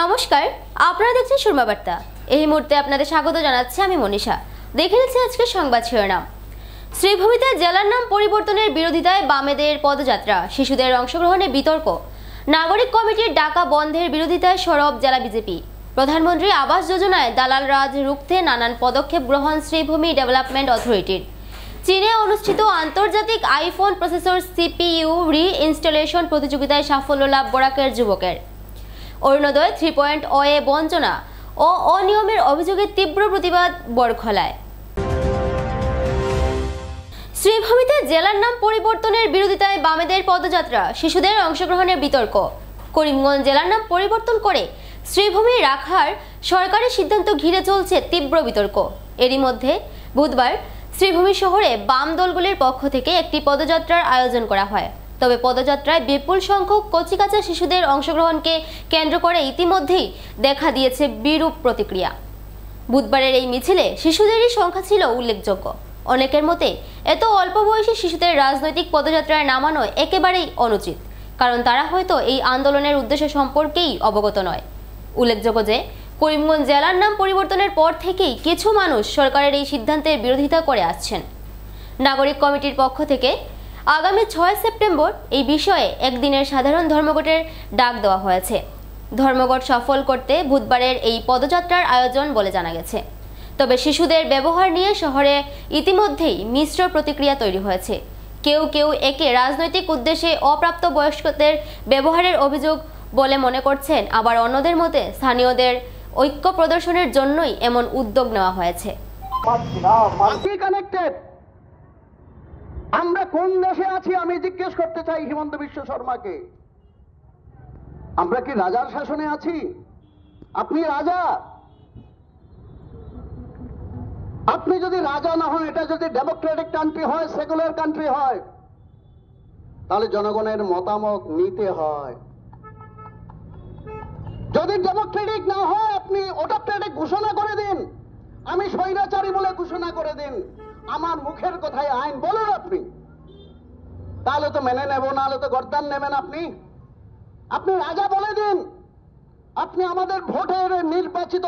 নমস্কার, আপনারা দেখছেন সুরমা বার্তা। এই মুহূর্তে আপনাদের স্বাগত জানাচ্ছি আমি মনীষা। দেখে নিচ্ছি আজকে সংবাদ শিরোনাম। শ্রীভূমিতে জেলার নাম পরিবর্তনের বিরোধিতায় বামেদের পদযাত্রা, শিশুদের অংশগ্রহণে বিতর্ক, নাগরিক কমিটির ডাকা বন্ধের বিরোধিতায় সরব জেলা বিজেপি, প্রধানমন্ত্রী আবাস যোজনায় দালাল রাজ রুখতে নানান পদক্ষেপ গ্রহণ শ্রীভূমি ডেভেলপমেন্ট অথরিটির, চীনে অনুষ্ঠিত আন্তর্জাতিক আইফোন প্রসেসর সিপিইউ রি ইনস্টলেশন প্রতিযোগিতায় সাফল্য লাভ বরাকের যুবকের, অরুণোদয় 3.0 বঞ্চনা ও অনিয়মের অভিযোগে তীব্র প্রতিবাদ বরখলায়। শ্রীভূমিতে জেলার নাম পরিবর্তনের বিরোধিতায় বামেদের পদযাত্রা, শিশুদের অংশগ্রহণের বিতর্ক। করিমগঞ্জ জেলার নাম পরিবর্তন করে শ্রীভূমি রাখার সরকারি সিদ্ধান্ত ঘিরে চলছে তীব্র বিতর্ক। এরই মধ্যে বুধবার শ্রীভূমি শহরে বাম দলগুলির পক্ষ থেকে একটি পদযাত্রার আয়োজন করা হয়। তবে পদযাত্রায় বিপুল সংখ্যক কচিকাঁচা শিশুদের অংশগ্রহণকে কেন্দ্র করে ইতিমধ্যেই দেখা দিয়েছে বিরূপ প্রতিক্রিয়া। বুধবারের এই মিছিলে শিশুদেরই সংখ্যা ছিল উল্লেখযোগ্য। অনেকের মতে এত অল্প বয়সী শিশুদের রাজনৈতিক পদযাত্রায় নামানো একেবারেই অনুচিত, কারণ তারা হয়তো এই আন্দোলনের উদ্দেশ্য সম্পর্কেই অবগত নয়। উল্লেখযোগ্য যে করিমগঞ্জ জেলার নাম পরিবর্তনের পর থেকেই কিছু মানুষ সরকারের এই সিদ্ধান্তের বিরোধিতা করে আসছেন। নাগরিক কমিটির পক্ষ থেকে আগামী 6 সেপ্টেম্বর এই বিষয়ে একদিনের সাধারণ ধর্মঘটের ডাক দেওয়া হয়েছে। ধর্মঘট সফল করতে বুধবারের এই পদযাত্রার আয়োজন বলে জানা গেছে। তবে শিশুদের ব্যবহার নিয়ে শহরে ইতিমধ্যেই মিশ্র প্রতিক্রিয়া তৈরি হয়েছে। কেউ কেউ একে রাজনৈতিক উদ্দেশ্যে অপ্রাপ্ত বয়স্কদের ব্যবহারের অভিযোগ বলে মনে করছেন, আবার অন্যদের মতে স্থানীয়দের ঐক্য প্রদর্শনের জন্যই এমন উদ্যোগ নেওয়া হয়েছে। আমরা কোন দেশে আছি আমি জিজ্ঞেস করতে চাই হিমন্ত বিশ্ব শর্মাকে। আমরা কি রাজার শাসনে আছি? আপনি রাজা। আপনি যদি রাজা না হন, এটা যদি ডেমোক্রেটিক কান্ট্রি হয়, সেকুলার কান্ট্রি হয়, তাহলে জনগণের মতামত নিতে হয়। যদি ডেমোক্রেটিক না হয়, আপনি অটোক্রেটিক ঘোষণা করে দিন, আমি স্বৈরাচারী বলে ঘোষণা করে দিন, আমার মুখের কথায় আইন বলুন আপনি, তাহলে তো মেনে নেব, নাহলে তো গর্দান নেবেন আপনি। আপনি রাজা বলে দিন, আপনি আমাদের ভোটের নির্বাচিত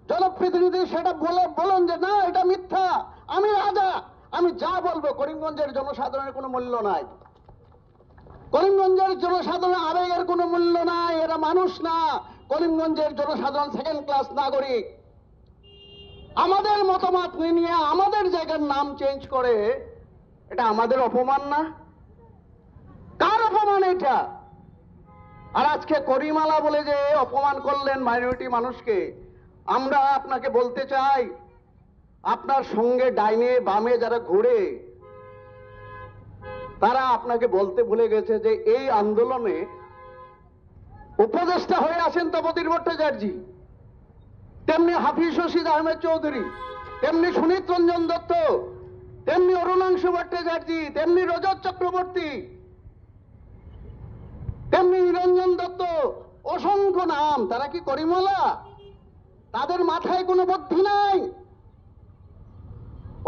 জনপ্রতিনিধি, সেটা বলুন যে না, এটা মিথ্যা, আমি রাজা, আমি যা বলবো। করিমগঞ্জের জনসাধারণের কোনো মূল্য নাই, করিমগঞ্জের জনসাধারণ আবেগের কোনো মূল্য নাই, এরা মানুষ না। করিমগঞ্জের জনসাধারণ সেকেন্ড ক্লাস নাগরিক। আমাদের মতামত নিয়ে আমাদের জায়গার নাম চেঞ্জ করে, এটা আমাদের অপমান না? কার অপমান এটা? আর আজকে করিমালা বলে যে অপমান করলেন মাইনরিটি মানুষকে, আমরা আপনাকে বলতে চাই, আপনার সঙ্গে ডাইনে বামে যারা ঘুরে, তারা আপনাকে বলতে ভুলে গেছে যে এই আন্দোলনে উপদেষ্টা হয়ে আছেন তপতির ভট্টাচার্য, তেমনি হাফিজ রশিদ আহমেদ চৌধুরী, তেমনি সুনীত রঞ্জন দত্ত, তেমনি অরুণাংশু ভট্টাচার্য, তেমনি রজত চক্রবর্তী, তেমনি নিরঞ্জন দত্ত, অসংখ্য নাম। তারা কি করিমালা? তাদের মাথায় কোনো বুদ্ধি নাই।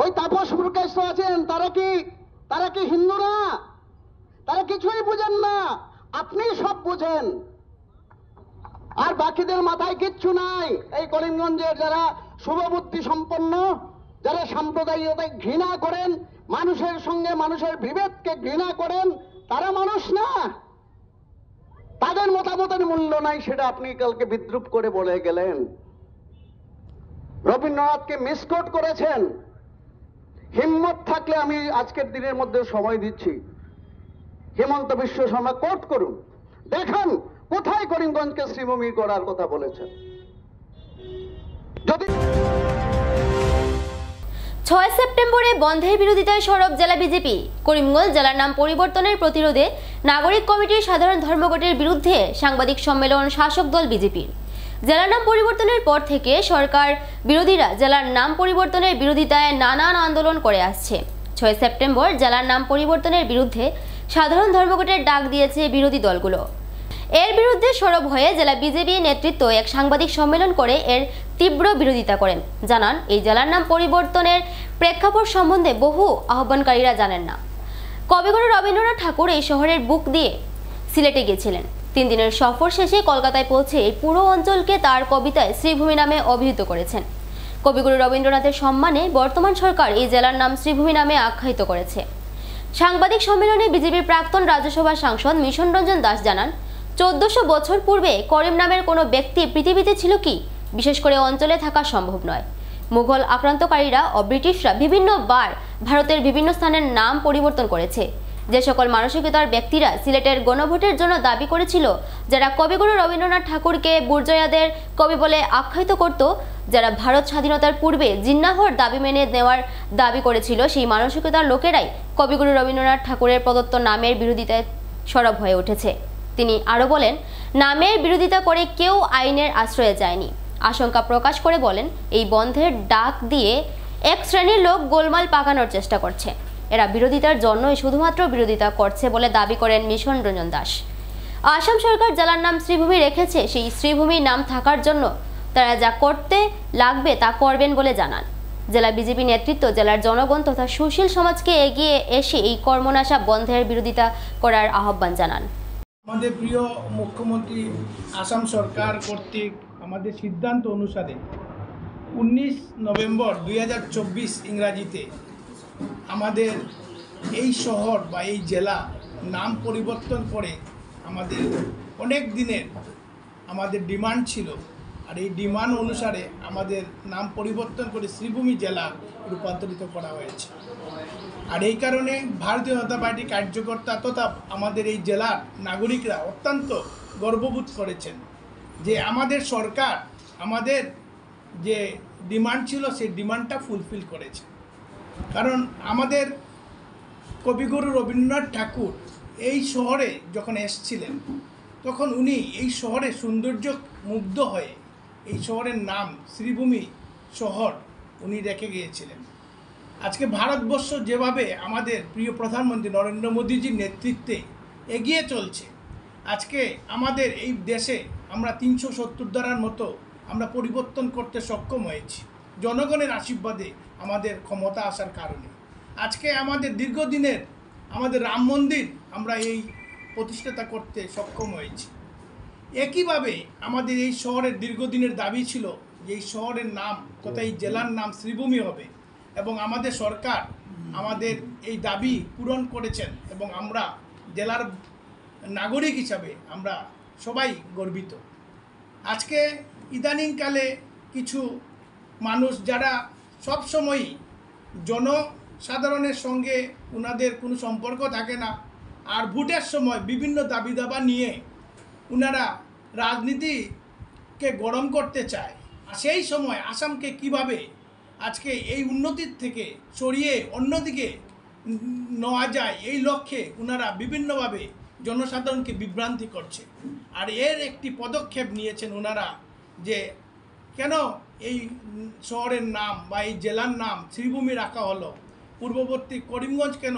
ওই তাপস প্রকাশ আছেন, তারা কি হিন্দু না? তারা কিছুই বুঝেন না, আপনি সব বুঝেন। আর বাকিদের মাথায় কিচ্ছু নাই। এই করিমগঞ্জের যারা শুভবুদ্ধি সম্পন্ন, যারা সাম্প্রদায়িকতা ঘৃণা করেন, মানুষের সঙ্গে মানুষের বিভেদকে ঘৃণা করেন, তারা মানুষ না, তাদের মতামতের মূল্য নাই, সেটা আপনি কালকে বিদ্রুপ করে বলে গেলেন। রবীন্দ্রনাথকে মিসকোট করেছেন। হিম্মত থাকলে আমি আজকের দিনের মধ্যে সময় দিচ্ছি, হিমন্ত বিশ্ব শর্মা কোট করুন, দেখান কোথায় করিমগঞ্জকে শ্রীভূমি করার কথা বলেছেন। যদি 6 সেপ্টেম্বরে বন্ধের বিরোধিতায় সরব জেলা বিজেপি, করিমগঞ্জ জেলার নাম পরিবর্তনের প্রতিরোধে নাগরিক কমিটির সাধারণ ধর্মঘটের বিরুদ্ধে সাংবাদিক সম্মেলন শাসক দল বিজেপির। জেলার নাম পরিবর্তনের পর থেকে সরকার বিরোধীরা জেলার নাম পরিবর্তনের বিরোধিতায় নানান আন্দোলন করে আসছে। 6 সেপ্টেম্বর জেলার নাম পরিবর্তনের বিরুদ্ধে সাধারণ ধর্মঘটের ডাক দিয়েছে বিরোধী দলগুলো। এর বিরুদ্ধে সরব হয়ে জেলা বিজেপি নেতৃত্ব এক সাংবাদিক সম্মেলন করে এর তীব্র বিরোধিতা করেন। জানান, এই জেলার নাম পরিবর্তনের প্রেক্ষাপট সম্বন্ধে বহু আহ্বানকারীরা জানেন না। কবিগুরু রবীন্দ্রনাথ ঠাকুর এই শহরের বুক দিয়ে সিলেটে গিয়েছিলেন। 3 দিনের সফর শেষে কলকাতায় পৌঁছে এই পুরো অঞ্চলকে তার কবিতায় শ্রীভূমি নামে অভিহিত করেছেন। কবিগুরু রবীন্দ্রনাথের সম্মানে বর্তমান সরকার এই জেলার নাম শ্রীভূমি নামে আখ্যায়িত করেছে। সাংবাদিক সম্মেলনে বিজেপির প্রাক্তন রাজ্যসভা সাংসদ মিশন রঞ্জন দাস জানান, 1400 বছর পূর্বে করিম নামের কোনো ব্যক্তি পৃথিবীতে ছিল কি, বিশেষ করে অঞ্চলে থাকা সম্ভব নয়। মুঘল আক্রান্তকারীরা ও ব্রিটিশরা বিভিন্নবার ভারতের বিভিন্ন স্থানের নাম পরিবর্তন করেছে। যে সকল মানসিকতার ব্যক্তিরা সিলেটের গণভোটের জন্য দাবি করেছিল, যারা কবিগুরু রবীন্দ্রনাথ ঠাকুরকে বুর্জোয়াদের কবি বলে আখ্যায়িত করত, যারা ভারত স্বাধীনতার পূর্বে জিন্নাহর দাবি মেনে নেওয়ার দাবি করেছিল, সেই মানসিকতার লোকেরাই কবিগুরু রবীন্দ্রনাথ ঠাকুরের প্রদত্ত নামের বিরোধিতায় সরব হয়ে উঠেছে। তিনি আরও বলেন, নামের বিরোধিতা করে কেউ আইনের আশ্রয়ে যায়নি। আশঙ্কা প্রকাশ করে বলেন, এই বন্ধের ডাক দিয়ে এক শ্রেণীর লোক গোলমাল পাকানোর চেষ্টা করছে। এরা বিরোধিতার জন্যই শুধুমাত্র বিরোধিতা করছে বলে দাবি করেন মিশন রঞ্জন দাস। আসাম সরকার জেলার নাম শ্রীভূমি রেখেছে, সেই শ্রীভূমির নাম থাকার জন্য তারা যা করতে লাগবে তা করবেন বলে জানান। জেলা বিজেপি নেতৃত্ব জেলার জনগণ তথা সুশীল সমাজকে এগিয়ে এসে এই কর্মনাশা বন্ধের বিরোধিতা করার আহ্বান জানান। আমাদের প্রিয় মুখ্যমন্ত্রী আসাম সরকার কর্তৃক আমাদের সিদ্ধান্ত অনুসারে 19 নভেম্বর 2024 ইংরাজিতে আমাদের এই শহর বা এই জেলা নাম পরিবর্তন করে আমাদের অনেক দিনের আমাদের ডিমান্ড ছিল, আর এই ডিমান্ড অনুসারে আমাদের নাম পরিবর্তন করে শ্রীভূমি জেলা রূপান্তরিত করা হয়েছে। আর এই কারণে ভারতীয় জনতা পার্টি কার্যকর্তা তথা আমাদের এই জেলার নাগরিকরা অত্যন্ত গর্ববোধ করেছেন যে আমাদের সরকার আমাদের যে ডিমান্ড ছিল সেই ডিমান্ডটা ফুলফিল করেছে। কারণ আমাদের কবিগুরু রবীন্দ্রনাথ ঠাকুর এই শহরে যখন এসেছিলেন, তখন উনি এই শহরের সৌন্দর্য মুগ্ধ হয়ে এই শহরের নাম শ্রীভূমি শহর উনি রেখে গিয়েছিলেন। আজকে ভারতবর্ষ যেভাবে আমাদের প্রিয় প্রধানমন্ত্রী নরেন্দ্র মোদীজির নেতৃত্বে এগিয়ে চলছে, আজকে আমাদের এই দেশে আমরা 370 ধারার মতো আমরা পরিবর্তন করতে সক্ষম হয়েছি জনগণের আশীর্বাদে, আমাদের ক্ষমতা আসার কারণে। আজকে আমাদের দীর্ঘদিনের আমাদের রাম মন্দির আমরা এই প্রতিষ্ঠাতা করতে সক্ষম হয়েছি। একইভাবে আমাদের এই শহরের দীর্ঘদিনের দাবি ছিল যে এই শহরের নাম তথা এই জেলার নাম শ্রীভূমি হবে, এবং আমাদের সরকার আমাদের এই দাবি পূরণ করেছেন, এবং আমরা জেলার নাগরিক হিসাবে আমরা সবাই গর্বিত। আজকে ইদানিংকালে কিছু মানুষ যারা সবসময়ই জনসাধারণের সঙ্গে ওনাদের কোনো সম্পর্ক থাকে না, আর ভোটের সময় বিভিন্ন দাবি দাবা নিয়ে ওনারা রাজনীতিকে গরম করতে চায়। আর সেই সময় আসামকে কিভাবে আজকে এই উন্নতির থেকে সরিয়ে অন্যদিকে নেওয়া যায়, এই লক্ষ্যে ওনারা বিভিন্নভাবে জনসাধারণকে বিভ্রান্তি করছে। আর এর একটি পদক্ষেপ নিয়েছেন ওনারা যে কেন এই শহরের নাম বা এই জেলার নাম শ্রীভূমি রাখা হলো, পূর্ববর্তী করিমগঞ্জ কেন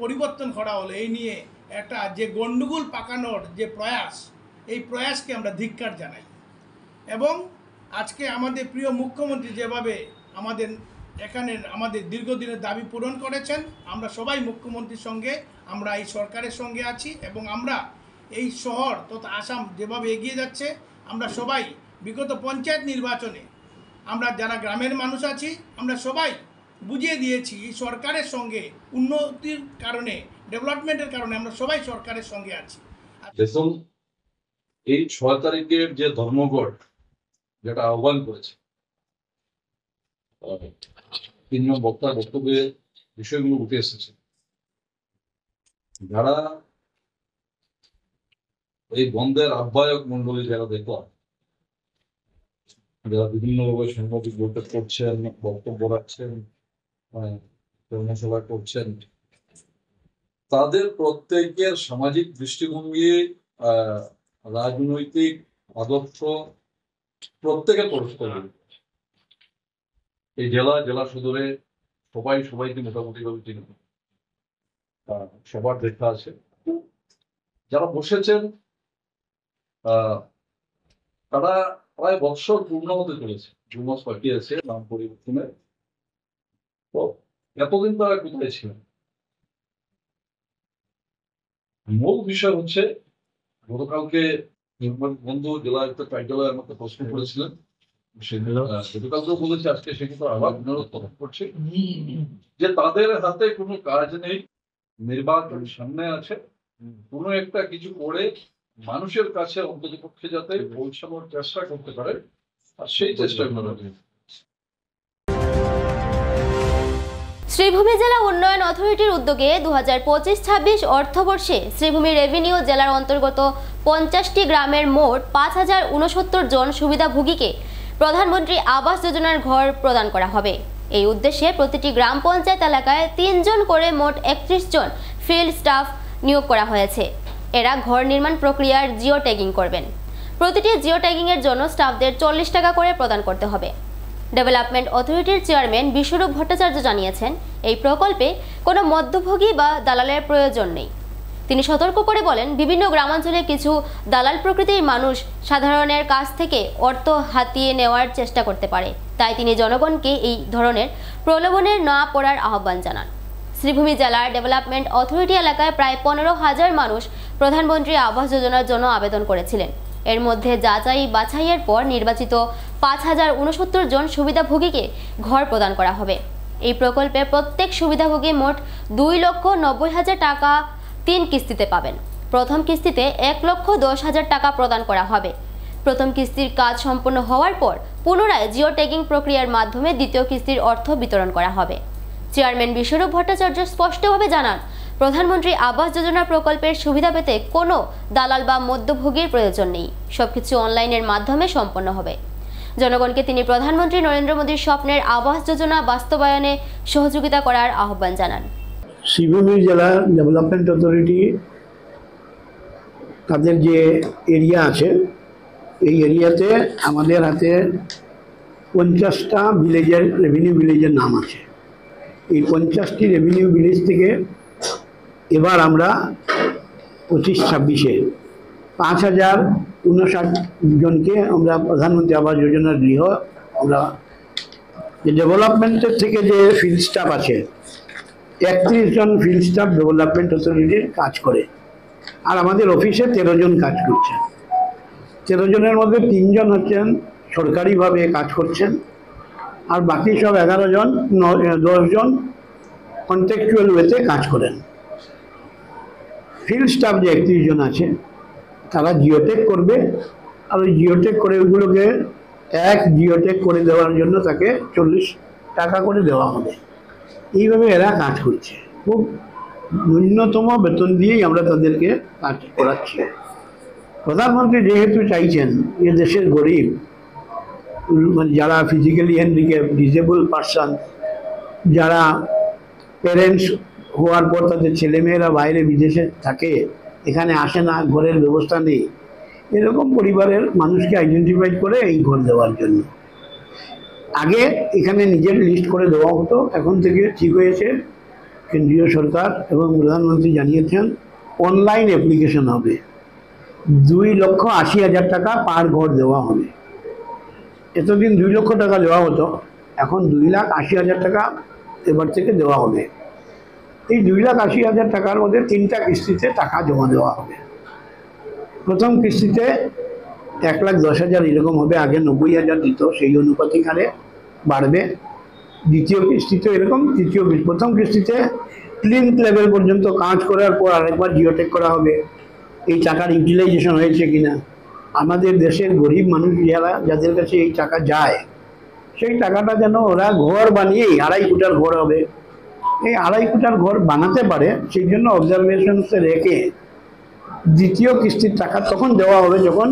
পরিবর্তন করা হলো, এই নিয়ে একটা যে গণ্ডগোল পাকানোর যে প্রয়াস, এই প্রয়াসকে আমরা ধিক্কার জানাই। এবং আজকে আমাদের প্রিয় মুখ্যমন্ত্রী যেভাবে আমাদের এখানে আমাদের দীর্ঘদিনের দাবি পূরণ করেছেন, আমরা সবাই মুখ্যমন্ত্রীর সঙ্গে, আমরা এই সরকারের সঙ্গে আছি, এবং আমরা এই শহর তথা আসাম যেভাবে এগিয়ে যাচ্ছে, আমরা সবাই বিগত পঞ্চায়েত নির্বাচনে আমরা যারা গ্রামের মানুষ আছি আমরা সবাই বুঝিয়ে দিয়েছি এই সরকারের সঙ্গে উন্নতির কারণে, ডেভেলপমেন্টের কারণে আমরা সবাই সরকারের সঙ্গে আছি। দেখুন, এই 6 তারিখের যে ধর্মঘট যেটা আহ্বান করেছে, 3 জন বক্তার বক্তব্যে বিষয়গুলো উঠে এসেছে। যারা এই বন্ধের আহ্বায়ক মন্ডলী যারা দেখলাম, যারা বিভিন্নভাবে সাংবাদিক বৈঠক করছেন, বক্তব্য রাখছেন, কর্মসভা করছেন, তাদের প্রত্যেকের সামাজিক দৃষ্টিভঙ্গি, রাজনৈতিক আদর্শ প্রত্যেকে পরস্পর। এই জেলা সদরে সবাইকে মোটামুটি ভাবে চিনি, সবার দেখা আছে। যারা বসেছেন তারা প্রায় বৎসর পূর্ণ হতে চলেছে, 2 মাস বাকি আছে নাম পরিবর্তনের। তো এতদিন তারা কোথায় ছিলেন? মূল বিষয় হচ্ছে গতকালকে বন্ধু জেলা আয়ুক্ত কার্যালয়ের মধ্যে প্রশ্ন করেছিলেন, গতকালকেও বলেছে, আজকে সে কিন্তু আবার পুনরুত্থাপন করছে যে তাদের হাতে কোনো কাজ নেই, নির্বাচন সামনে আছে, কোনো একটা কিছু করে মানুষের কাছে অন্ততপক্ষে যাতে পৌঁছানোর চেষ্টা করতে পারে, আর সেই চেষ্টা করা। শ্রীভূমি জেলা উন্নয়ন অথরিটির উদ্যোগে 2025-26 অর্থবর্ষে শ্রীভূমি রেভিনিউ জেলার অন্তর্গত 50টি গ্রামের মোট 5069 জন সুবিধাভোগীকে প্রধানমন্ত্রী আবাস যোজনার ঘর প্রদান করা হবে। এই উদ্দেশ্যে প্রতিটি গ্রাম পঞ্চায়েত এলাকায় 3 জন করে মোট 31 জন ফিল্ড স্টাফ নিয়োগ করা হয়েছে। এরা ঘর নির্মাণ প্রক্রিয়ার জিও ট্যাগিং করবেন। প্রতিটি জিও ট্যাগিং এর জন্য স্টাফদের 40 টাকা করে প্রদান করতে হবে। ডেভেলপমেন্ট অথরিটির চেয়ারম্যান বিশ্বরূপ ভট্টাচার্য জানিয়েছেন, এই প্রকল্পে কোনো মধ্যভোগী বা দালালের প্রয়োজন নেই। তিনি সতর্ক করে বলেন, বিভিন্ন গ্রামাঞ্চলে কিছু দালাল প্রকৃতির মানুষ সাধারণের কাছ থেকে অর্থ হাতিয়ে নেওয়ার চেষ্টা করতে পারে। তাই তিনি জনগণকে এই ধরনের প্রলোভনে না পড়ার আহ্বান জানান। শ্রীভূমি জেলার ডেভেলপমেন্ট অথরিটি এলাকায় প্রায় 15,000 মানুষ প্রধানমন্ত্রী আবাস যোজনার জন্য আবেদন করেছিলেন। এর মধ্যে যাচাই বাছাইয়ের পর নির্বাচিত 5069 জন সুবিধাভোগীকে ঘর প্রদান করা হবে। এই প্রকল্পে প্রত্যেক সুবিধাভোগী মোট 2,90,000 টাকা 3 কিস্তিতে পাবেন। প্রথম কিস্তিতে 1,10,000 টাকা প্রদান করা হবে। প্রথম কিস্তির কাজ সম্পন্ন হওয়ার পর পুনরায় জিও ট্যাগিং প্রক্রিয়ার মাধ্যমে দ্বিতীয় কিস্তির অর্থ বিতরণ করা হবে। চেয়ারম্যান বিশ্বরূপ ভট্টাচার্য স্পষ্টভাবে জানান, প্রধানমন্ত্রী আবাস যোজনা প্রকল্পের সুবিধা পেতে কোনো দালাল বা মধ্যভোগীর প্রয়োজন নেই। সবকিছু অনলাইনের মাধ্যমে সম্পন্ন হবে। জনগণকে তিনি প্রধানমন্ত্রী নরেন্দ্র মোদীর স্বপ্নের আবাস যোজনা বাস্তবায়নে সহযোগিতা করার আহ্বান জানান। শ্রীভূমি জেলা ডেভেলপমেন্ট অথরিটি তাদের যে এরিয়া আছে, এই এরিয়াতে আমাদের হাতে 50টা ভিলেজের রেভিনিউ ভিলেজের নাম আছে। এই 50টি রেভিনিউ ভিলেজ থেকে এবার আমরা 25-26-এ 5059 জনকে আমরা প্রধানমন্ত্রী আবাস যোজনার গৃহ, আমরা যে ডেভেলপমেন্টের থেকে যে ফিল্ড স্টাফ আছে 31 জন ফিল্ড স্টাফ ডেভেলপমেন্ট অথরিটির কাজ করে, আর আমাদের অফিসে 13 জন কাজ করছেন। 13 জনের মধ্যে 3 জন হচ্ছেন সরকারিভাবে কাজ করছেন, আর বাকি সব 11 জন 10 জন কন্ট্রাকচুয়াল ওয়েতে কাজ করেন। ফিল্ড স্টাফ যে 31 জন আছে তারা জিওটেক করবে, আর ওই জিওটেক করে ওইগুলোকে এক জিওটেক করে দেওয়ার জন্য তাকে 40 টাকা করে দেওয়া হবে। এইভাবে এরা কাজ করছে, খুব ন্যূনতম বেতন দিয়েই আমরা তাদেরকে কাজ করাচ্ছি। প্রধানমন্ত্রী যেহেতু চাইছেন যে দেশের গরিব, মানে যারা ফিজিক্যালি হ্যান্ডিক্যাপ, ডিসেবল পার্সন, যারা প্যারেন্টস হওয়ার পর তাদের ছেলেমেয়েরা বাইরে বিদেশে থাকে, এখানে আসে না, ঘরের ব্যবস্থা নেই, এরকম পরিবারের মানুষকে আইডেন্টিফাই করে এই ঘর দেওয়ার জন্য আগে এখানে নিজের লিস্ট করে দেওয়া হতো। এখন থেকে ঠিক হয়েছে, কেন্দ্রীয় সরকার এবং প্রধানমন্ত্রী জানিয়েছেন অনলাইন অ্যাপ্লিকেশন হবে। 2,80,000 টাকা পার ঘর দেওয়া হবে। এতদিন 2 লক্ষ টাকা দেওয়া হতো, এখন 2,80,000 টাকা এবার থেকে দেওয়া হবে। এই 2,80,000 টাকার মধ্যে 3টা কিস্তিতে টাকা জমা দেওয়া হবে। প্রথম কিস্তিতে 1,10,000 এরকম হবে, আগে 90,000 দিত, সেই অনুপাতিক হারে বাড়বে। দ্বিতীয় কিস্তিতে এরকম, প্রথম কিস্তিতে প্লিন্থ লেভেল পর্যন্ত কাজ করার পর আরেকবার জিওটেক করা হবে, এই টাকার ইউটিলাইজেশন হয়েছে কিনা। আমাদের দেশের গরিব মানুষ যাদের কাছে এই টাকা যায়, সেই টাকাটা যেন ওরা ঘর বানিয়ে 2.5 ফুটার ঘর হবে, এই 2.5 ফুটার ঘর বানাতে পারে, সেই জন্য অবজারভেশনসে রেখে দ্বিতীয় কিস্তির টাকা তখন দেওয়া হবে যখন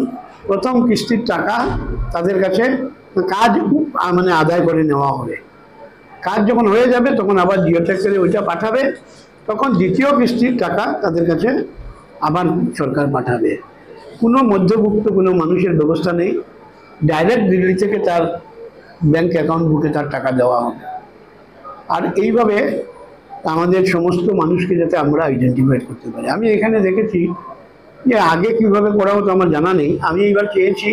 প্রথম কিস্তির টাকা তাদের কাছে কাজ মানে আদায় করে নেওয়া হবে। কাজ যখন হয়ে যাবে তখন আবার জিওটেক করে ওইটা পাঠাবে, তখন দ্বিতীয় কিস্তির টাকা তাদের কাছে আবার সরকার পাঠাবে। কোনো মধ্যভুক্ত কোনো মানুষের ব্যবস্থা নেই, ডাইরেক্ট দিল্লি থেকে তার ব্যাংক অ্যাকাউন্ট বুকে তার টাকা দেওয়া হবে। আর এইভাবে আমাদের সমস্ত মানুষকে যাতে আমরা আইডেন্টিফাই করতে পারি। আমি এখানে দেখেছি যে আগে কীভাবে করা হতো আমার জানা নেই। আমি এইবার চেয়েছি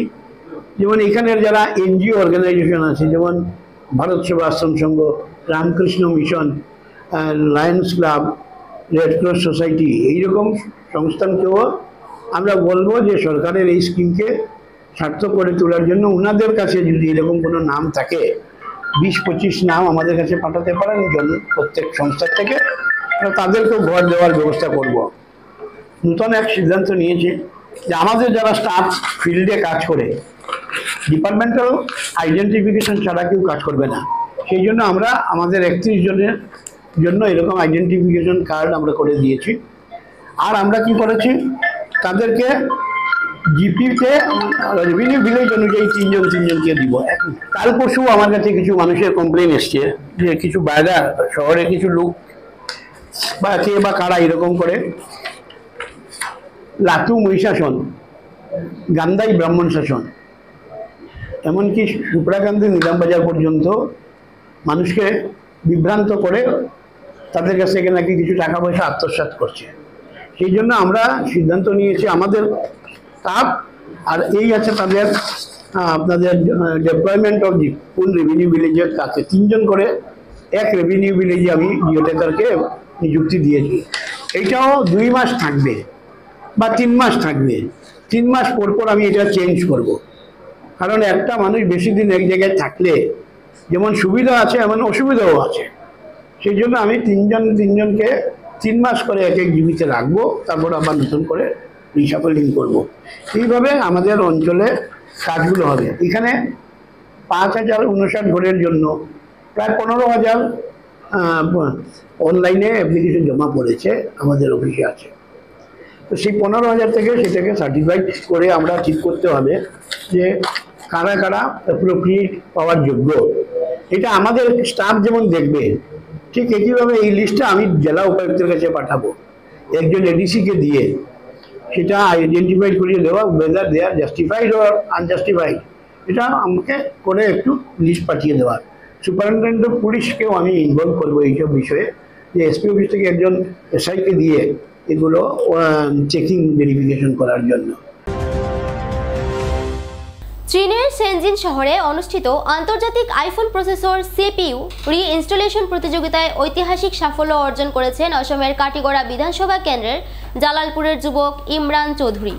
যেমন এখানের যারা এনজিও অর্গানাইজেশন আছে, যেমন Bharat Seva Ashram Sangha, Ramakrishna Mission, Lions Club, Red Cross Society, এইরকম সংস্থানকেও আমরা বলবো যে সরকারের এই স্কিমকে সার্থক করে তোলার জন্য ওনাদের কাছে যদি এরকম কোনো নাম থাকে 20-25 নাম আমাদের কাছে পাঠাতে পারেন প্রত্যেক সংস্থার থেকে, আমরা তাদেরকেও ঘর দেওয়ার ব্যবস্থা করব। নূতন এক সিদ্ধান্ত নিয়েছে যে আমাদের যারা স্টাফ ফিল্ডে কাজ করে ডিপার্টমেন্টাল আইডেন্টিফিকেশন ছাড়া কেউ কাজ করবে না। সেই জন্য আমরা আমাদের 31 জনের জন্য এরকম আইডেন্টিফিকেশন কার্ড আমরা করে দিয়েছি। আর আমরা কি করেছি, তাদেরকে জিপিতে রেভিনিউ ভিলেজ অনুযায়ী তিনজনকে দিব। কাল পরশু আমার কাছে কিছু মানুষের কমপ্লেন এসছে যে কিছু বাইরে শহরে কিছু লোক বা কে বা কারা এরকম করে লাতু মহিষাসন, গান্ধাই ব্রাহ্মণ শাসন, এমনকি সুপ্রাকান্তি নিলামবাজার পর্যন্ত মানুষকে বিভ্রান্ত করে তাদের কাছ থেকে নাকি কিছু টাকা পয়সা আত্মসাৎ করছে। সেই জন্য আমরা সিদ্ধান্ত নিয়েছি আমাদের স্টাফ আর এই আছে তাদের আপনাদের deployment of the full revenue ভিলেজের কাছে 3 জন করে এক রেভিনিউ ভিলেজে আমি জিওটেকারকে নিযুক্তি দিয়েছি। এইটাও 2 মাস থাকবে বা 3 মাস থাকবে। 3 মাস পর পর আমি এটা চেঞ্জ করব, কারণ একটা মানুষ বেশি দিন এক জায়গায় থাকলে যেমন সুবিধা আছে এমন অসুবিধাও আছে। সেই জন্য আমি 3 জনকে 3 মাস করে এক জীবিতে রাখবো, তারপর আবার নতুন করে রিসাফলিং করব। এইভাবে আমাদের অঞ্চলে কাজগুলো হবে। এখানে 5059 ঘরের জন্য প্রায় 15,000 অনলাইনে অ্যাপ্লিকেশন জমা পড়েছে, আমাদের অফিসে আছে। তো সেই 15,000 থেকে সেটাকে সার্টিফাইড করে আমরা ঠিক করতে হবে যে কারা কারা অ্যাপ্রোপ্রিয়েট পাওয়ার যোগ্য। এটা আমাদের স্টাফ যেমন দেখবে, ঠিক একইভাবে এই লিস্টটা আমি জেলা উপায়ুক্তের কাছে পাঠাবো একজন এডিসিকে দিয়ে, সেটা আইডেন্টিফাই করিয়ে দেওয়া whether they are justified or unjustified, এটা আমাকে করে একটু লিস্ট পাঠিয়ে দেওয়া। সুপারিনটেন্ডেন্ট অফ পুলিশকেও আমি ইনভলভ করবো এইসব বিষয়ে, যে এসপি অফিস থেকে একজন এসআইকে দিয়ে এগুলো চেকিং ভেরিফিকেশন করার জন্য। চীনের সেনজিন শহরে অনুষ্ঠিত আন্তর্জাতিক আইফোন প্রসেসর সিপিইউ রি-ইনস্টলেশন প্রতিযোগিতায় ঐতিহাসিক সাফল্য অর্জন করেছেন অসমের কাটিগড়া বিধানসভা কেন্দ্রের জালালপুরের যুবক ইমরান চৌধুরী।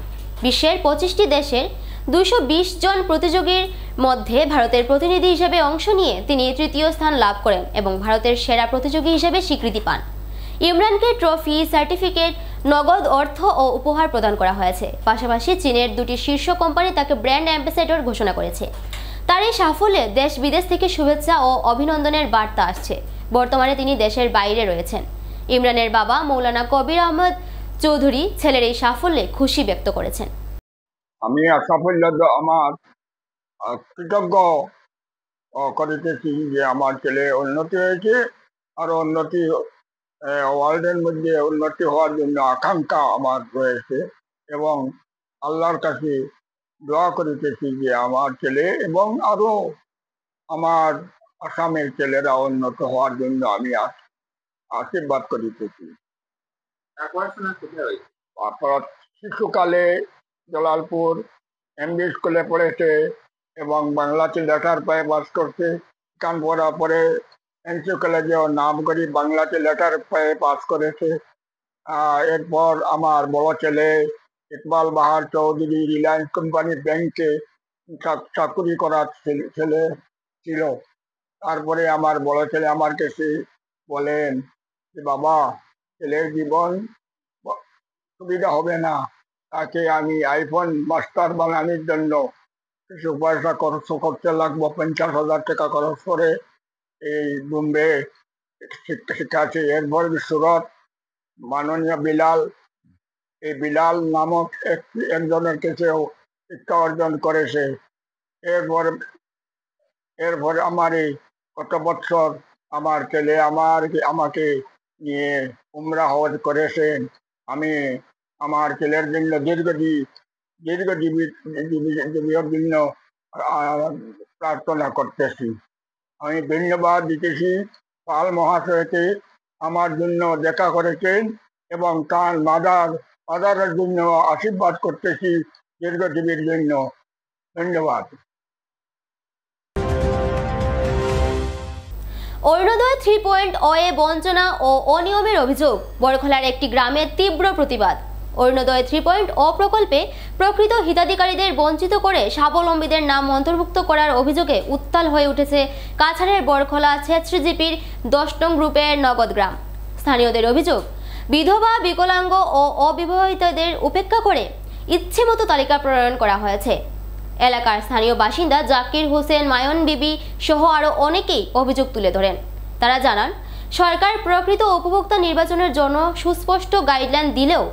বিশ্বের 25টি দেশের 220 জন প্রতিযোগীর মধ্যে ভারতের প্রতিনিধি হিসেবে অংশ নিয়ে তিনি তৃতীয় স্থান লাভ করেন এবং ভারতের সেরা প্রতিযোগী হিসেবে স্বীকৃতি পান। ইমরানকে ট্রফি, সার্টিফিকেট, নগদ অর্থ ও উপহার প্রদান করা হয়েছে। পাশাপাশি চীনের 2টি শীর্ষ কোম্পানি তাকে ব্র্যান্ড অ্যাম্বাসেডর ঘোষণা করেছে। তার এই সাফল্যে দেশ বিদেশ থেকে শুভেচ্ছা ও অভিনন্দনের বার্তা আসছে। বর্তমানে তিনি দেশের বাইরে রয়েছেন। ইমরানের বাবা মৌলানা কবির আহমদ চৌধুরী ছেলের এই সাফল্যে খুশি ব্যক্ত করেছেন। আমি সাফল্য আমার কৃতজ্ঞ করিতেছি যে আমার ছেলে উন্নতি হয়েছে, আর উন্নতি ওয়ার্ল্ডের মধ্যে উন্নতি হওয়ার জন্য আকাঙ্ক্ষা আমার রয়েছে, এবং আল্লাহর কাছে দোয়া করিতেছি যে আমার ছেলে এবং আরো আমার আসামের ছেলেরা উন্নত হওয়ার জন্য আমি আশীর্বাদ করিতেছি। তারপর শিশুকালে জালালপুর এমবি স্কুলে পড়েছে এবং বাংলাতে লেটার পেয়ে পাস করছে। কান পড়ার পরে এনসি কলেজেও নাম করি বাংলাতে লেটার পেয়ে পাস করেছে। এরপর আমার বড় ছেলে ইকবাল বাহার চৌধুরী রিলায়েন্স কোম্পানি ব্যাংকে চাকরি করার ছেলে ছিল। তারপরে আমার বড় ছেলে আমার কাছে বলেন যে বাবা, ছেলের জীবন সুবিধা হবে না, তাকে আমি আইফোন মাস্টার বানানোর জন্য কিছু পয়সা খরচ করতে লাগবো। 50,000 টাকা খরচ করে এই বোম্বে শিক্ষার্থী। এরপর সুরত মাননীয় বিলাল, এই বিলাল নামক একজনের কাছেও শিক্ষা অর্জন করেছে। এরপর আমার এই গত বছর আমার ছেলে আমাকে নিয়ে উমরা হজ করেছেন। আমি আমার ছেলের জন্য দীর্ঘজীবীর জন্য প্রার্থনা করতেছি। আমি ধন্যবাদ দিতেছি পাল মহাশয়কে, আমার জন্য দেখা করেছেন এবং তার মাদারের জন্য আশীর্বাদ করতেছি দীর্ঘজীবীর জন্য। ধন্যবাদ। অরুণোদয় 3.0 বঞ্চনা ও অনিয়মের অভিযোগ, বড়খলার একটি গ্রামের তীব্র প্রতিবাদ। অরুণোদয় 3.0 প্রকল্পে প্রকৃত হিতাধিকারীদের বঞ্চিত করে স্বাবলম্বীদের নাম অন্তর্ভুক্ত করার অভিযোগে উত্তাল হয়ে উঠেছে কাছাড়ের বরখোলা ছেত্রীজিপির 10 নং গ্রুপের নগদগ্রাম। স্থানীয়দের অভিযোগ, বিধবা, বিকলাঙ্গ ও অবিবাহিতদের উপেক্ষা করে ইচ্ছেমতো তালিকা প্রণয়ন করা হয়েছে। এলাকার স্থানীয় বাসিন্দা জাকির হোসেন, মায়ন বিবি সহ আরও অনেকেই অভিযোগ তুলে ধরেন। তারা জানান, সরকার প্রকৃত উপভোক্তা নির্বাচনের জন্য সুস্পষ্ট গাইডলাইন দিলেও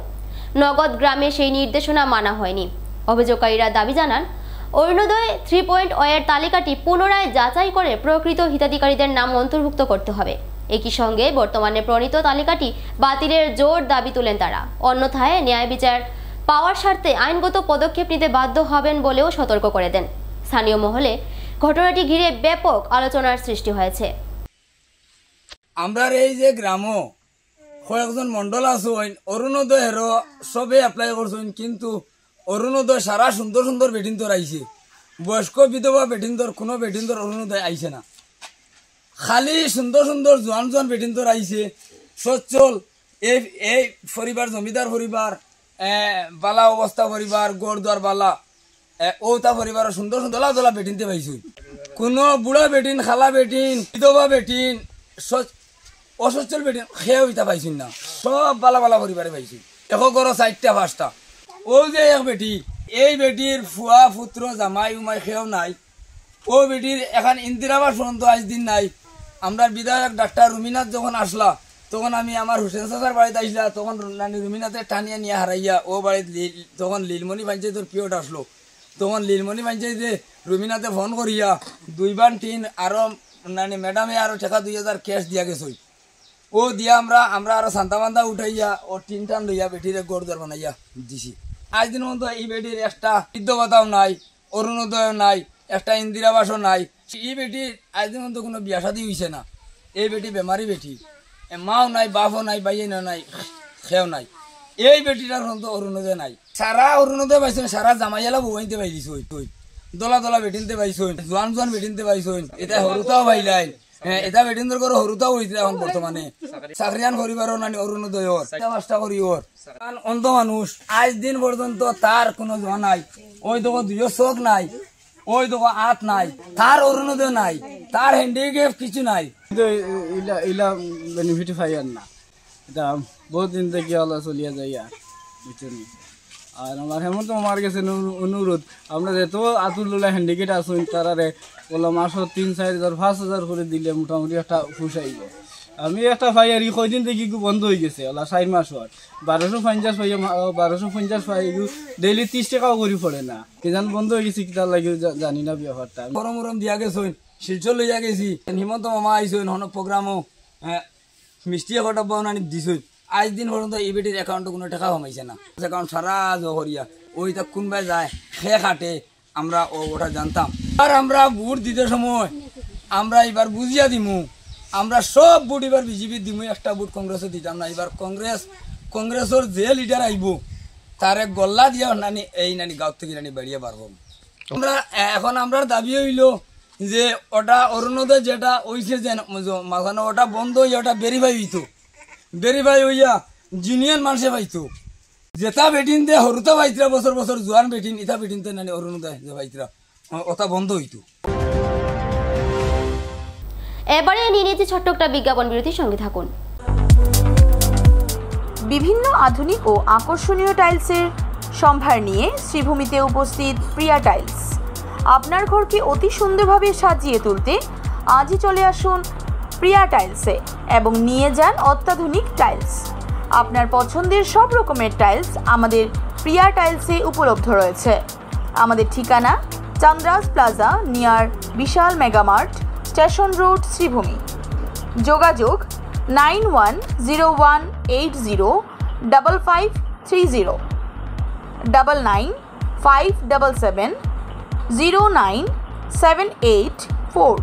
নগদ গ্রামে সেই নির্দেশনা মানা হয়নি। অভিযোগকারীরা দাবি জানান, অরুণোদয় 3.0 এর তালিকাটি পুনরায় যাচাই করে প্রকৃত হিতাধিকারীদের নাম অন্তর্ভুক্ত করতে হবে। একই সঙ্গে বর্তমানে প্রণীত তালিকাটি বাতিলের জোর দাবি তুলেন তারা। অন্যথায় ন্যায় বিচার পাওয়ার স্বার্থে আইনগত পদক্ষেপ নিতে বাধ্য হবেন বলেও সতর্ক করে দেন। স্থানীয় মহলে ঘটনাটি ঘিরে ব্যাপক আলোচনার সৃষ্টি হয়েছে। আমরা এই যে গ্রামও কয়েকজন মন্ডল আছেন, অরুণোদয়েরও সবে এপ্লাই করছেন, কিন্তু অরুণোদয় সারা সুন্দর সুন্দর বেটিন্দর আইছে, বয়স্ক বিধবা বেটিন্দর কোনো বেটিন্দর অরুণোদয় আইছে না। খালি সুন্দর সুন্দর জোয়ান জোয়ান বেটিন্দর আইছে, সচ্ছল এই পরিবার, জমিদার পরিবার, বালা অবস্থা পরিবার, গড়দুয়ার বালা ওটা পরিবার সুন্দর সুন্দর দলা বেটিনতে পাইছো। কোনো বুড়া বেটিন, খালা বেটিন, বিধবা বেটিন, অসচ্ছল বেটিন খেয়ে ওইটা পাইছি না। সব বালা বালা পরিবারে পাইছি। এখন করো 4টা 5টা। ও যে এক বেটি, এই বেটির ফুয়া পুত্র জামাই উমাই খেয়েও নাই। ও বেটির এখন ইন্দিরাবাস পর্যন্ত আজ দিন নাই। আমরা বিধায়ক ডাক্তার রুমিনাথ যখন আসলা, তখন আমি আমার হুসেন চাচার বাড়িতে আসলা, তখন রুমিনাথের টানিয়া নিয়ে হারাইয়া ও বাড়িতে তখন লীলমণি পঞ্চায়েতের পিওট আসলো, তখন লীলমণি পঞ্চায়েতে রুমিনাথে ফোন করিয়া 2 বার 3 আরো ম্যাডামে আরো টাকা 2000 ক্যাশ দিয়া গেছে। ও দিয়া আমরা আরো সান্তা বান্ধা উঠাইয়া ও 3 টান লইয়া বেটিরে গড়দর বানাইয়া দিছি। আজ দিন মতো এই বেটির একটা বৃদ্ধভাতাও নাই, অরুণোদয় নাই, একটা ইন্দিরাবাসও নাই। এই বেটির আজ দিন মতো কোনো বিয়া শাদী হয়েছে না। এই বেটি বেমারি বেটি, মাও নাই, বাপও নাই, বাইয়েনও নাই, খেও নাই। এই বেটিটার অরুণোদয় নাই। সারা অরুণোদয় পাইছেন, সারা জামাইয়ালা বউবাইতে পাইলিস, দলা দলা বেটিনতে পাইছেন, জোয়ান জোয়ান বেটিনতে পাইছেন। এটা হরুতাও পাইলাই, এটা বেটিন্দর করে হরুতাও হইতে এখন বর্তমানে চাকরিয়ান পরিবারও নানি অরুণোদয় চেষ্টা করি ওর অন্ধ মানুষ। আজ দিন পর্যন্ত তার কোনো জোয়া নাই, ওই দেখো 2 চোখ নাই, ওই দেখো 8 নাই, তার অরুণোদয় নাই, তার হ্যান্ডিক্যাপ কিছু নাই। ইলা বেনিফিট পাইয়ার না, এটা বহুত দিন থেকে আলা চলিয়া যায় আর বুঝছেন। আর আমার হেমন্ত আমার কাছে অনুরোধ, আমরা যেত আতুল্লা হ্যান্ডিক্যাপ আসুন, তারারে বললাম মাসও 3-4 হাজার 5,000 করে দিলে মোটামুটি একটা ফুসাইব। আমি একটা পাই আর কয়দিন থেকে বন্ধ হয়ে গেছে, ওলা 4 মাস হওয়ার 1250 পাই, 1250 পাই, ডেইলি 30 টাকাও করে পড়ে না। কি জান বন্ধ হয়ে গেছে, কি তার লাগে জানি না ব্যাপারটা। গরম দিয়া গেছেন, শিলচর লইয়া গেছি, হিমন্ত মামা আইসেন, হন প্রোগ্রামও মিষ্টি একটা বানানি দিছেন। আজ দিন পর্যন্ত এই বেটির অ্যাকাউন্টে কোনো টাকা কমাইছে না। অ্যাকাউন্ট সারা জহরিয়া, ওইটা কোনবাই যায় খেয়ে খাটে, আমরা ওটা জানতাম। আর আমরা ভোট দিতে সময় আমরা এবার বুঝিয়া দিমু, আমরা সব ভোট এবার বিজেপি দিমু, একটা ভোট কংগ্রেসে দিতাম না। এবার কংগ্রেসের যে লিডার আইব তারে গল্লা দিয়া নানি এই নানি গাঁও থেকে নানি বাড়িয়ে পারব। এখন আমরা দাবি হইল যে ওটা অরুণোদয় যেটা হইছে যে মাঝখানে ওটা বন্ধ হইয়া ওটা ভেরিফাই হইতো, ভেরিফাই হইয়া জুনিয়র মানুষে পাইতো। যেটা বেটিন দে হরুতা পাইতরা বছর বছর জোয়ান বেটিন, ইটা বেটিন তে নানি অরুণোদয় যে পাইতরা ওটা বন্ধ হইতো। এবারে নিয়ে নিয়েছি ছোট্ট একটা বিজ্ঞাপন বিরতির সঙ্গে থাকুন। বিভিন্ন আধুনিক ও আকর্ষণীয় টাইলসের সম্ভার নিয়ে শ্রীভূমিতে উপস্থিত প্রিয়া টাইলস। আপনার ঘরকে অতি সুন্দরভাবে সাজিয়ে তুলতে আজই চলে আসুন প্রিয়া টাইলসে এবং নিয়ে যান অত্যাধুনিক টাইলস। আপনার পছন্দের সব রকমের টাইলস আমাদের প্রিয়া টাইলসে উপলব্ধ রয়েছে। আমাদের ঠিকানা চান্দ্রাস প্লাজা নিয়ার বিশাল মেগামার্ট, স্টেশন রোড, শ্রীভূমি। যোগাযোগ 9101805530 9957709784।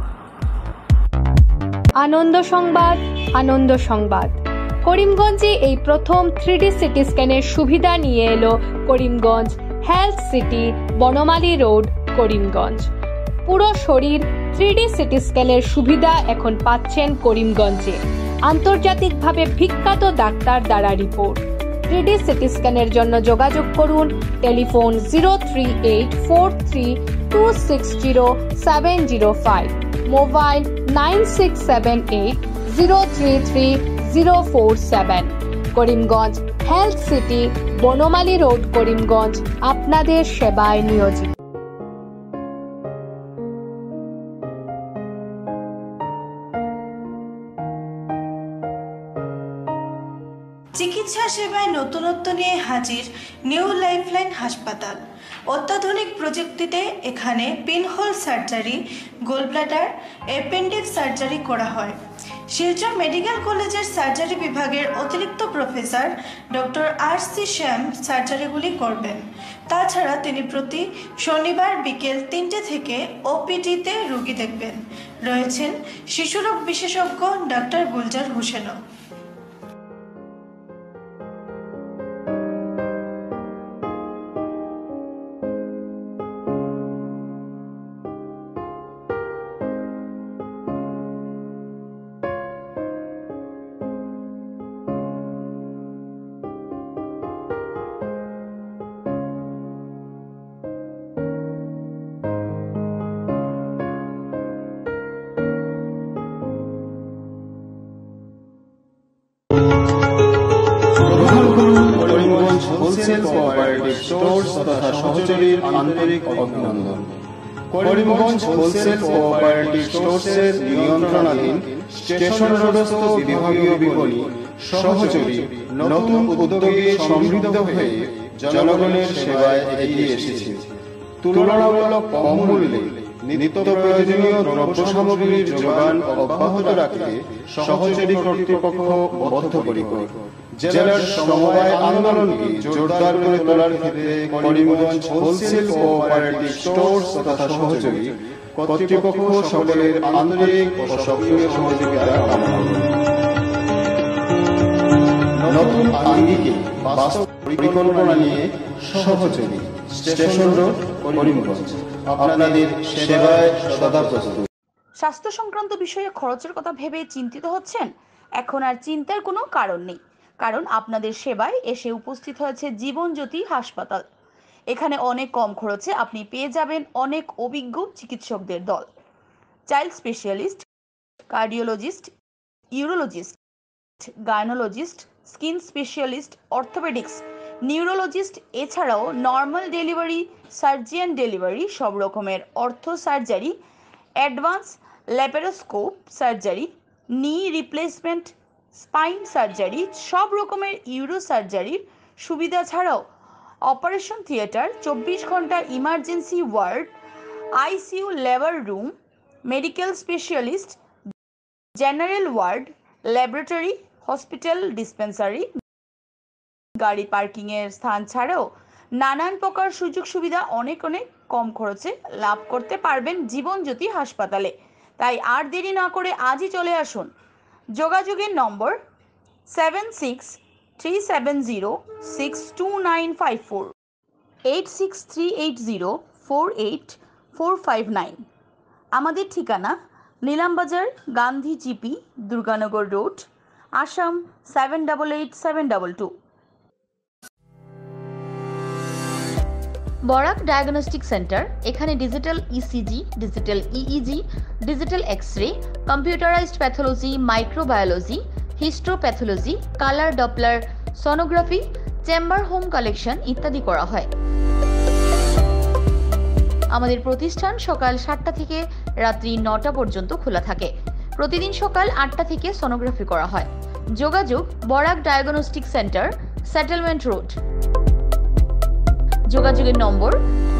আনন্দ সংবাদ, আনন্দ সংবাদ। করিমগঞ্জে এই প্রথম 3D সিটি স্ক্যানের সুবিধা নিয়ে এলো Karimganj health city, Banamali road, Karimganj. পুরো শরীর 3D সিটি স্ক্যানের সুবিধা এখন পাচ্ছেন করিমগঞ্জে। আন্তর্জাতিকভাবে বিখ্যাত ডাক্তার দ্বারা রিপোর্ট। 3D সিটি স্ক্যানের জন্য যোগাযোগ করুন telephone 03843260705, mobile 9678033047। Karimganj health city, Banamali road, Karimganj আপনাদের সেবায় নিয়োজিত। চিকিৎসা সেবায় নতুনত্ব নিয়ে হাজির নিউ লাইফলাইন হাসপাতাল। অত্যাধুনিক প্রযুক্তিতে এখানে pinhole surgery, gallbladder, appendix surgery করা হয়। শিলচর মেডিকেল কলেজের সার্জারি বিভাগের অতিরিক্ত প্রফেসর ডক্টর RC শ্যাম সার্জারিগুলি করবেন। তাছাড়া তিনি প্রতি শনিবার বিকেল 3টে থেকে OPD-তে রোগী দেখবেন। রয়েছেন শিশুরোগ বিশেষজ্ঞ ডক্টর গুলজার হোসেনও। হোলসেল কোঅপারেটিভ স্টোর্স তথা সহযোগীর আন্তরিক অভিনন্দন। করিমগঞ্জ হোলসেল কোঅপারেটিভ স্টোর্সের নিয়ন্ত্রণাধীন স্টেশন রোডস্থ বিভাগীয় বিপণী সহযোগী নতুন উদ্যোগে সমৃদ্ধ হয়ে জনগণের সেবায় এগিয়ে এসেছে। তুলনামূলক কম মূল্যে নিত্য প্রয়োজনীয় দ্রব্য সামগ্রীর যোগান অব্যাহত রাখতে সহযোগী কর্তৃপক্ষ বদ্ধপরিকর। জেলার সমবায় আন্দোলনকে জোরদার করে তোলার ক্ষেত্রে করিমগঞ্জ হোলসেল কোঅপারেটিভ স্টোর্স তথা সহযোগী কর্তৃপক্ষ সকলের আন্তরিক ও সক্রিয় সহযোগিতা কামনা করে। নতুন আঙ্গিকে বাস্তব পরিকল্পনা নিয়ে সহযোগী স্টেশন রোড, করিমগঞ্জ আপনাদের সেবায় সদা প্রস্তুত। স্বাস্থ্য সংক্রান্ত বিষয়ে খরচের কথা ভেবে চিন্তিত হচ্ছেন? এখন আর চিন্তার কোনো কারণ নেই, কারণ আপনাদের সেবায় এসে উপস্থিত হয়েছে জীবনজ্যোতি হাসপাতাল। এখানে অনেক কম খরচে আপনি পেয়ে যাবেন অনেক অভিজ্ঞ চিকিৎসকদের দল। Child specialist, cardiologist, urologist, gynaecologist, skin specialist, orthopaedics, neurologist, এছাড়াও নর্মাল ডেলিভারি, সার্জিয়ান ডেলিভারি, সব রকমের ortho surgery, advance laparoscope surgery, knee replacement, spine surgery, সব রকমের ইউরো সার্জারির সুবিধা ছাড়াও অপারেশন থিয়েটার, 24 ঘন্টা emergency ward, ICU labour room, medical specialist, general ward, laboratory, hospital dispensary, গাড়ি পার্কিংয়ের স্থান ছাড়াও নানান প্রকার সুযোগ সুবিধা অনেক কম খরচে লাভ করতে পারবেন জীবনজ্যোতি হাসপাতালে। তাই আর দেরি না করে আজই চলে আসুন। যোগাযোগের নম্বর 7637062954, 8638048459। আমাদের ঠিকানা Nilambazar, Gandhi GP, Durganagar road, Assam 788722। Barak diagnostic centre. এখানে digital ECG, digital EEG, digital x-ray, computerised pathology, microbiology, histopathology, colour Doppler sonography, chamber home collection ইত্যাদি করা হয়। আমাদের প্রতিষ্ঠান সকাল 7টা থেকে রাত্রি 9টা পর্যন্ত খোলা থাকে। প্রতিদিন সকাল 8টা থেকে সোনোগ্রাফি করা হয়। যোগাযোগ Barak diagnostic centre, settlement road. যোগাযোগের নম্বর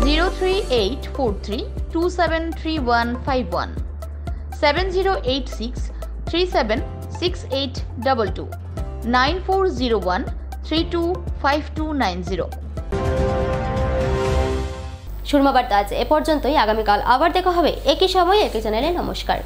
03843273151, 7086376822, 9401325290। সুরমা বার্তা আজ এ পর্যন্তই। আগামীকাল আবার দেখা হবে একই সময়ে একই চ্যানেলে। নমস্কার।